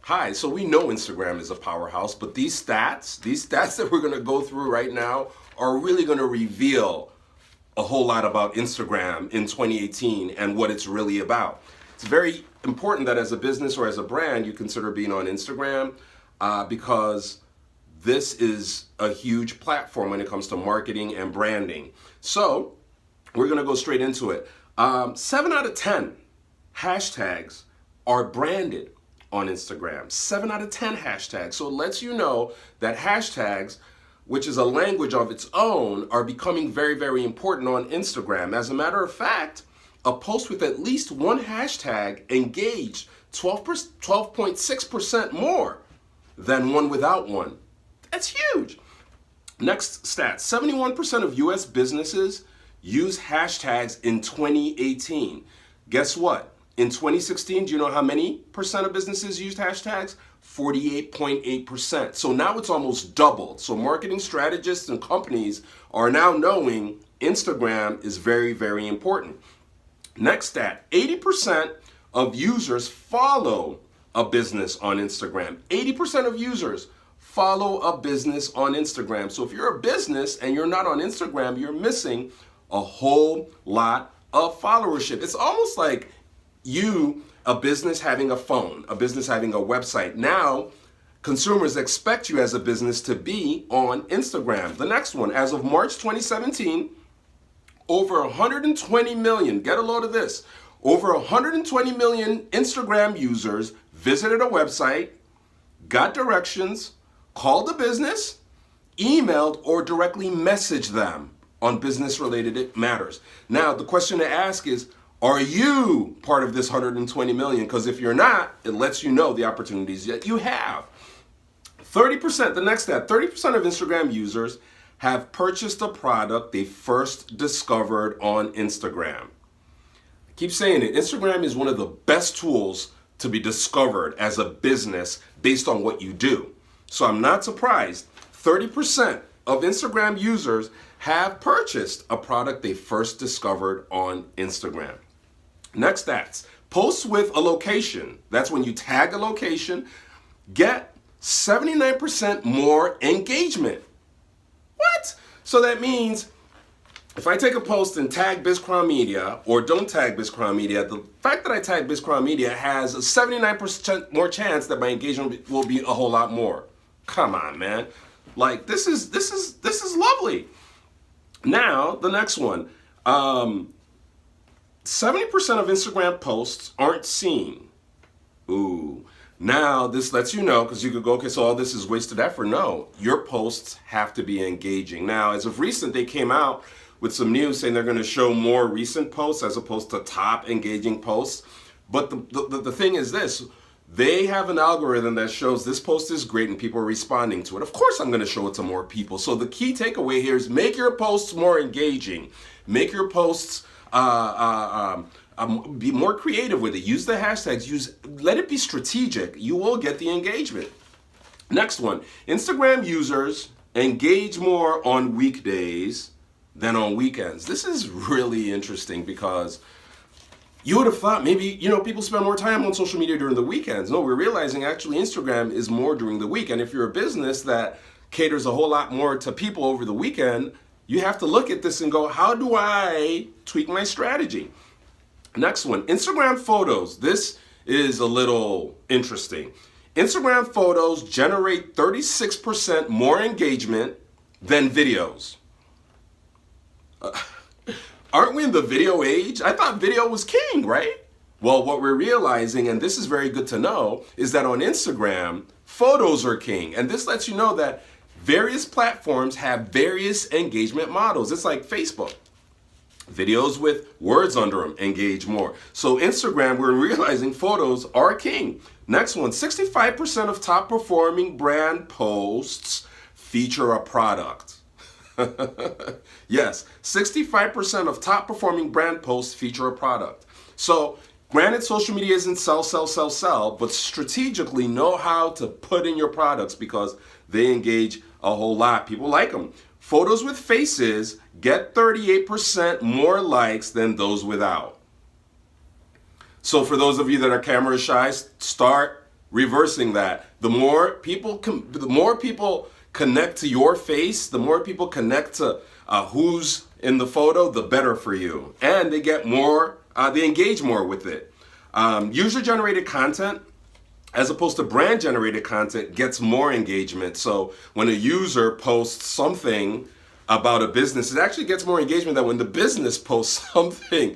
Hi, so we know Instagram is a powerhouse, but these stats that we're going to go through right now are really going to reveal a whole lot about Instagram in 2018 and what it's really about. It's very important that as a business or as a brand, you consider being on Instagram because this is a huge platform when it comes to marketing and branding. So we're going to go straight into it. 7 out of 10 hashtags are branded on Instagram. 7 out of 10 hashtags. So it lets you know that hashtags, which is a language of its own, are becoming very, very important on Instagram. As a matter of fact, a post with at least one hashtag engaged 12.6% more than one without one. That's huge. Next stat, 71% of US businesses use hashtags in 2018. Guess what? In 2016, do you know how many percent of businesses used hashtags? 48.8%. So now it's almost doubled. So marketing strategists and companies are now knowing Instagram is very, very important. Next stat, 80% of users follow a business on Instagram. 80% of users follow a business on Instagram. So if you're a business and you're not on Instagram, you're missing a whole lot of followership. It's almost like a business having a phone, a business having a website. Now, consumers expect you as a business to be on Instagram. The next one, as of March 2017, over 120 million, get a load of this, over 120 million Instagram users visited a website, got directions, called a business, emailed, or directly messaged them on business-related matters. Now, the question to ask is, are you part of this 120 million? Because if you're not, it lets you know the opportunities that you have. 30%, the next stat, 30% of Instagram users have purchased a product they first discovered on Instagram. I keep saying it, Instagram is one of the best tools to be discovered as a business based on what you do. So I'm not surprised, 30% of Instagram users have purchased a product they first discovered on Instagram. Next stats, posts with a location, that's when you tag a location, get 79% more engagement. What? So that means if I take a post and tag BizCrown Media or don't tag BizCrown Media, the fact that I tag BizCrown Media has a 79% more chance that my engagement will be a whole lot more. Come on, man. Like this is lovely. Now, the next one. 70% of Instagram posts aren't seen. Ooh. Now, this lets you know, because you could go, okay, so all this is wasted effort. No, your posts have to be engaging. Now, as of recent, they came out with some news saying they're going to show more recent posts as opposed to top engaging posts. But the thing is this, they have an algorithm that shows this post is great and people are responding to it. Of course, I'm going to show it to more people. So the key takeaway here is make your posts more engaging. Make your posts be more creative with it. Use the hashtags. Let it be strategic. You will get the engagement. Next one, Instagram users engage more on weekdays than on weekends. This is really interesting because you would have thought maybe, people spend more time on social media during the weekends. No, we're realizing actually Instagram is more during the week. And if you're a business that caters a whole lot more to people over the weekend, you have to look at this and go, how do I tweak my strategy? Next one, Instagram photos. This is a little interesting. Instagram photos generate 36% more engagement than videos. Aren't we in the video age? I thought video was king, right? Well, what we're realizing, and this is very good to know, is that on Instagram, photos are king. And this lets you know that various platforms have various engagement models. It's like Facebook. Videos with words under them engage more. So Instagram, we're realizing photos are king. Next one, 65% of top performing brand posts feature a product. Yes, 65% of top performing brand posts feature a product. So granted, social media isn't sell, but strategically know how to put in your products because they engage a whole lot. People like them. Photos with faces get 38% more likes than those without. So for those of you that are camera shy, start reversing that. The more people connect to your face, the more people connect to who's in the photo, the better for you. And they get more, they engage more with it. User-generated content, as opposed to brand-generated content, gets more engagement. So when a user posts something about a business, it actually gets more engagement than when the business posts something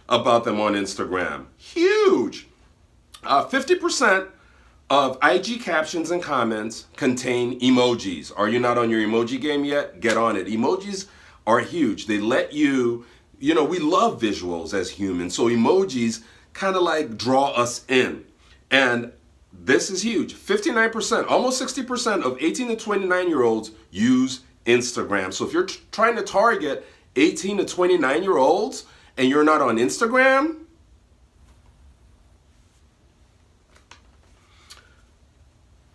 about them on Instagram. Huge. 50% of IG captions and comments contain emojis. Are you not on your emoji game yet? Get on it. Emojis are huge. They let you, we love visuals as humans, so emojis kind of like draw us in. And this is huge. 59%, almost 60% of 18 to 29-year-olds use Instagram. So if you're trying to target 18 to 29-year-olds and you're not on Instagram,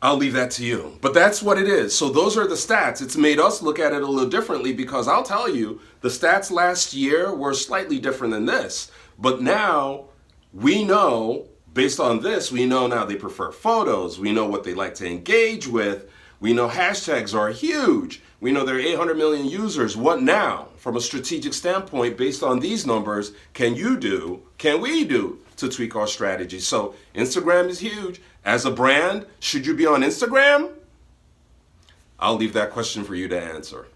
I'll leave that to you. But that's what it is. So those are the stats. It's made us look at it a little differently, because I'll tell you, the stats last year were slightly different than this. But now we know, based on this, we know now they prefer photos. We know what they like to engage with. We know hashtags are huge. We know there are 800 million users. What now? From a strategic standpoint, based on these numbers, can we do to tweak our strategy? So Instagram is huge. As a brand, should you be on Instagram? I'll leave that question for you to answer.